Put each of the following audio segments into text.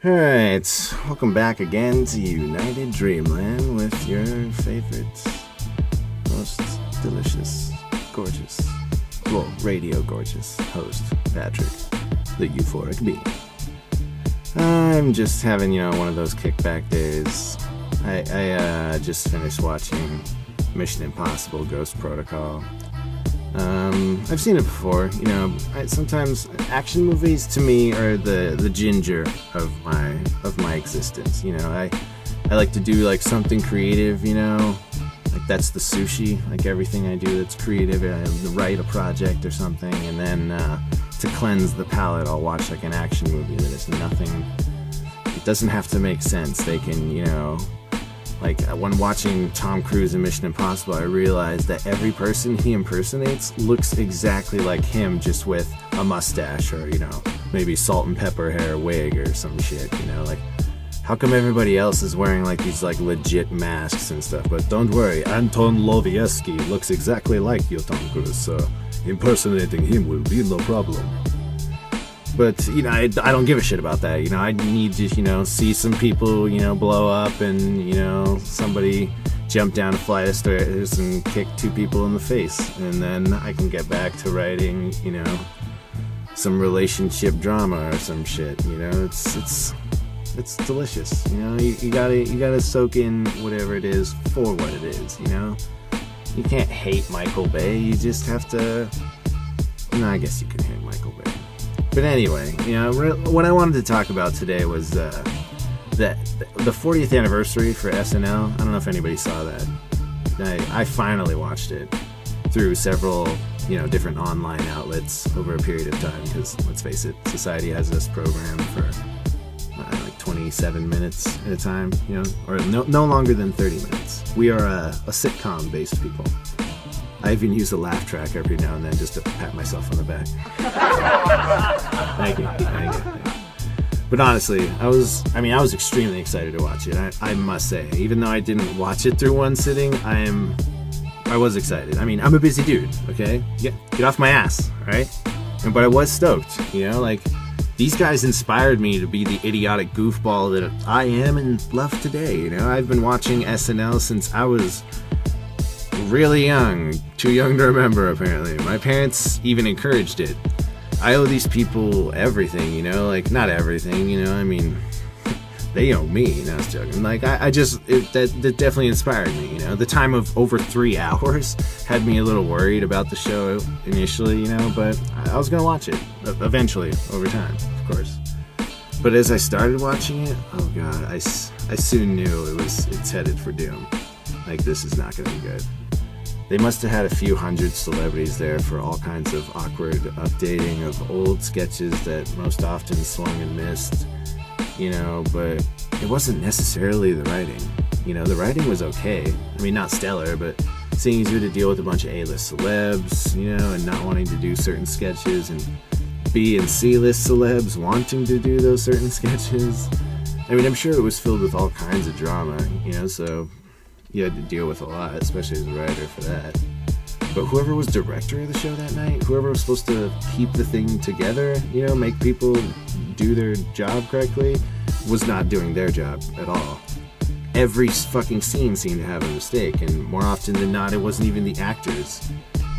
Alright, welcome back again to United Dreamland with your favorite, most delicious, gorgeous, well, radio gorgeous host, Patrick, the Euphoric Bee. I'm just having, one of those kickback days. I just finished watching Mission Impossible Ghost Protocol. I've seen it before, sometimes action movies to me are the ginger of my existence, I like to do like something creative, like that's the sushi, like everything I do that's creative. I write a project or something, and then to cleanse the palate I'll watch like an action movie that is nothing, it doesn't have to make sense. They can, like when watching Tom Cruise in Mission Impossible, I realized that every person he impersonates looks exactly like him, just with a mustache or, maybe salt and pepper hair wig or some shit, like how come everybody else is wearing like these like legit masks and stuff? But don't worry, Anton Lovieski looks exactly like you, Tom Cruise, so impersonating him will be no problem. But, I don't give a shit about that. I need to, see some people, blow up and, somebody jump down a flight of stairs and kick two people in the face. And then I can get back to writing, some relationship drama or some shit. It's delicious. You gotta soak in whatever it is for what it is, You can't hate Michael Bay. You just have to... No, I guess you can hate Michael Bay. But anyway, what I wanted to talk about today was the 40th anniversary for SNL. I don't know if anybody saw that. I finally watched it through several, different online outlets over a period of time, because let's face it, society has this program for like 27 minutes at a time, or no longer than 30 minutes. We are a sitcom-based people. I even use a laugh track every now and then just to pat myself on the back. Thank you. But honestly, I was extremely excited to watch it. I must say, even though I didn't watch it through one sitting, I was excited. I'm a busy dude, okay? Get off my ass, all right? But I was stoked, like these guys inspired me to be the idiotic goofball that I am and love today. I've been watching SNL since I was really young, too young to remember apparently. My parents even encouraged it. I owe these people everything, like not everything, they owe me. No, I was joking. Like that definitely inspired me. The time of over 3 hours had me a little worried about the show initially, but I was gonna watch it eventually over time, of course. But as I started watching it, oh god, I soon knew it's headed for doom. Like, this is not gonna be good. They must have had a few hundred celebrities there for all kinds of awkward updating of old sketches that most often swung and missed, but it wasn't necessarily the writing. The writing was okay. Not stellar, but seeing as you had to deal with a bunch of A-list celebs, and not wanting to do certain sketches, and B and C-list celebs wanting to do those certain sketches. I'm sure it was filled with all kinds of drama, so... you had to deal with a lot, especially as a writer for that. But whoever was director of the show that night, whoever was supposed to keep the thing together, make people do their job correctly, was not doing their job at all. Every fucking scene seemed to have a mistake, and more often than not, it wasn't even the actors,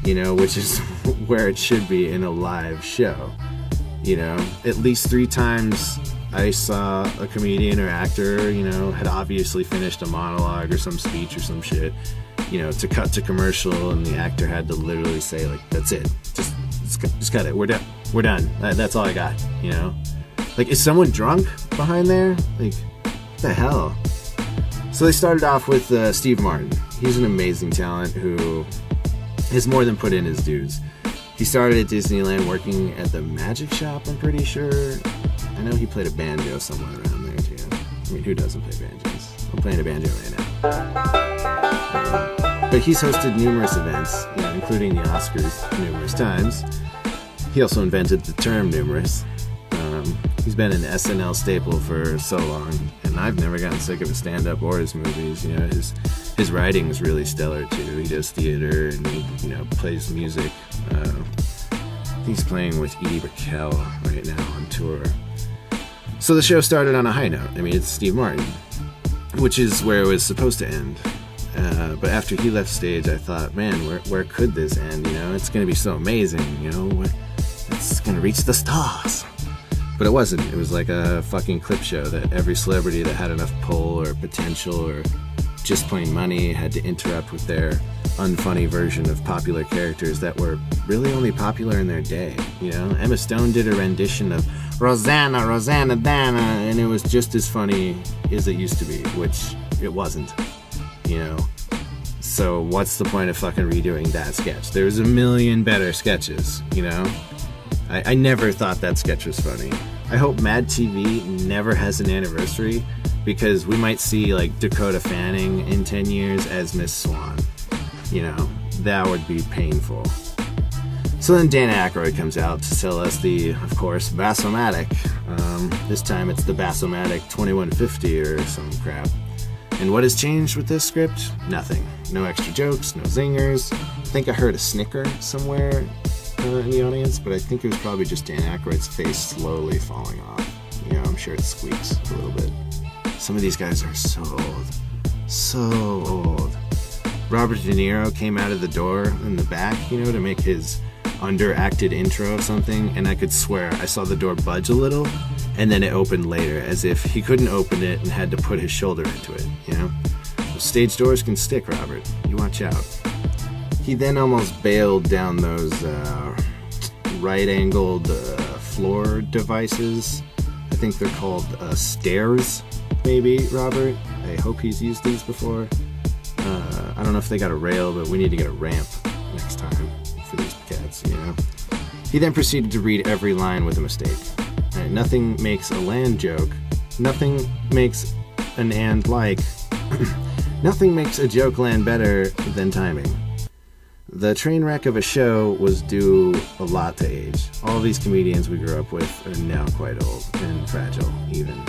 which is where it should be in a live show. At least 3 times I saw a comedian or actor, had obviously finished a monologue or some speech or some shit, to cut to commercial, and the actor had to literally say, like, that's it. Just cut it. We're done. That's all I got, Like, is someone drunk behind there? Like, what the hell? So they started off with Steve Martin. He's an amazing talent who has more than put in his dues. He started at Disneyland working at the Magic Shop, I'm pretty sure. I know he played a banjo somewhere around there too. Who doesn't play banjos? I'm playing a banjo right now. But he's hosted numerous events, including the Oscars numerous times. He also invented the term numerous. He's been an SNL staple for so long, and I've never gotten sick of his stand-up or his movies. His writing is really stellar too. He does theater and he plays music. He's playing with Edie Brickell right now on tour. So the show started on a high note. I mean, it's Steve Martin, which is where it was supposed to end. But after he left stage, I thought, man, where could this end? You know, it's going to be so amazing. You know, it's going to reach the stars. But it wasn't. It was like a fucking clip show that every celebrity that had enough pull or potential or just plain money had to interrupt with their unfunny version of popular characters that were really only popular in their day. You know, Emma Stone did a rendition of Rosanna Dana, and it was just as funny as it used to be, which it wasn't, you know. So what's the point of fucking redoing that sketch? There's a million better sketches, you know. I never thought that sketch was funny. I hope Mad TV never has an anniversary, because we might see like Dakota Fanning in 10 years as Miss Swan. You know, that would be painful. So then Dan Aykroyd comes out to sell us the, of course, Bassomatic. This time it's the Bassomatic 2150 or some crap. And what has changed with this script? Nothing. No extra jokes, no zingers. I think I heard a snicker somewhere in the audience, but I think it was probably just Dan Aykroyd's face slowly falling off. You know, I'm sure it squeaks a little bit. Some of these guys are so old. So old. Robert De Niro came out of the door in the back, you know, to make his underacted intro of something, and I could swear I saw the door budge a little, and then it opened later, as if he couldn't open it and had to put his shoulder into it, you know? Those stage doors can stick, Robert. You watch out. He then almost bailed down those right-angled floor devices. I think they're called stairs, maybe, Robert. I hope he's used these before. I don't know if they got a rail, but we need to get a ramp next time for these cats, you know? He then proceeded to read every line with a mistake. And nothing makes a land joke. Nothing makes an and like. Nothing makes a joke land better than timing. The train wreck of a show was due a lot to age. All of these comedians we grew up with are now quite old and fragile, even.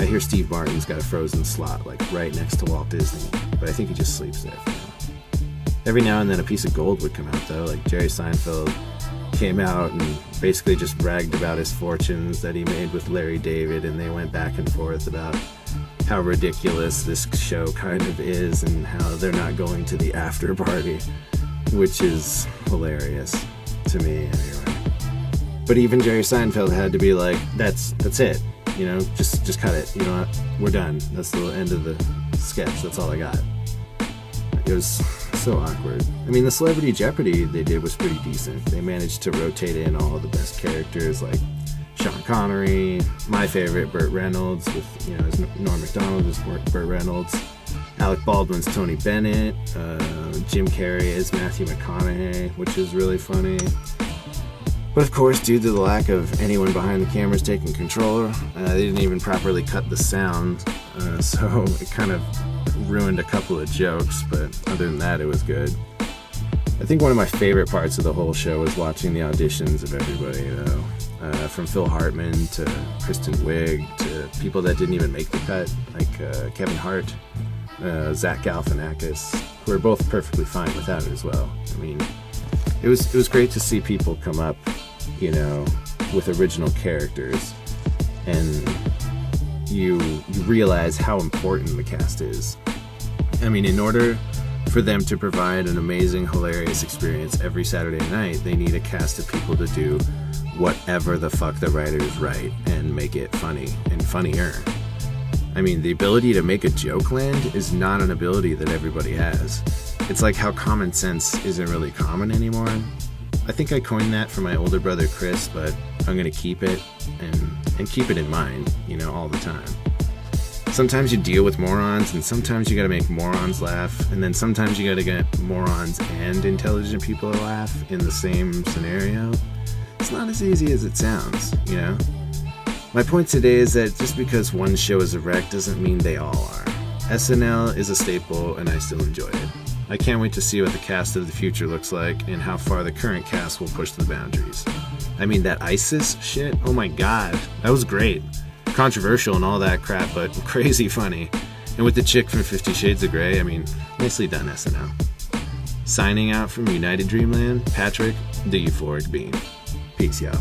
I hear Steve Martin's got a frozen slot, like right next to Walt Disney, but I think he just sleeps there for now. Every now and then a piece of gold would come out, though, like Jerry Seinfeld came out and basically just bragged about his fortunes that he made with Larry David, and they went back and forth about how ridiculous this show kind of is and how they're not going to the after party, which is hilarious to me anyway. But even Jerry Seinfeld had to be like, that's it. You know, just cut it. You know what? We're done. That's the end of the sketch. That's all I got. It was so awkward. I mean, the Celebrity Jeopardy they did was pretty decent. They managed to rotate in all of the best characters, like Sean Connery, my favorite, Burt Reynolds, with, you know, as Norm Macdonald as Burt Reynolds, Alec Baldwin's Tony Bennett, Jim Carrey as Matthew McConaughey, which is really funny. But of course, due to the lack of anyone behind the cameras taking control, they didn't even properly cut the sound, so it kind of ruined a couple of jokes, but other than that, it was good. I think one of my favorite parts of the whole show was watching the auditions of everybody, though. From Phil Hartman to Kristen Wiig to people that didn't even make the cut, like Kevin Hart, Zach Galifianakis, who are both perfectly fine without it as well. I mean, it was great to see people come up, you know, with original characters, and you realize how important the cast is. I mean, in order for them to provide an amazing, hilarious experience every Saturday night, they need a cast of people to do whatever the fuck the writers write and make it funny and funnier. I mean, the ability to make a joke land is not an ability that everybody has. It's like how common sense isn't really common anymore. I think I coined that for my older brother Chris, but I'm gonna keep it and keep it in mind, you know, all the time. Sometimes you deal with morons, and sometimes you gotta make morons laugh, and then sometimes you gotta get morons and intelligent people to laugh in the same scenario. It's not as easy as it sounds, you know? My point today is that just because one show is a wreck doesn't mean they all are. SNL is a staple, and I still enjoy it. I can't wait to see what the cast of the future looks like and how far the current cast will push the boundaries. I mean, that ISIS shit, oh my god, that was great. Controversial and all that crap, but crazy funny. And with the chick from 50 Shades of Grey, I mean, nicely done, SNL. Signing out from United Dreamland, Patrick, the Euphoric Bean. Peace, y'all.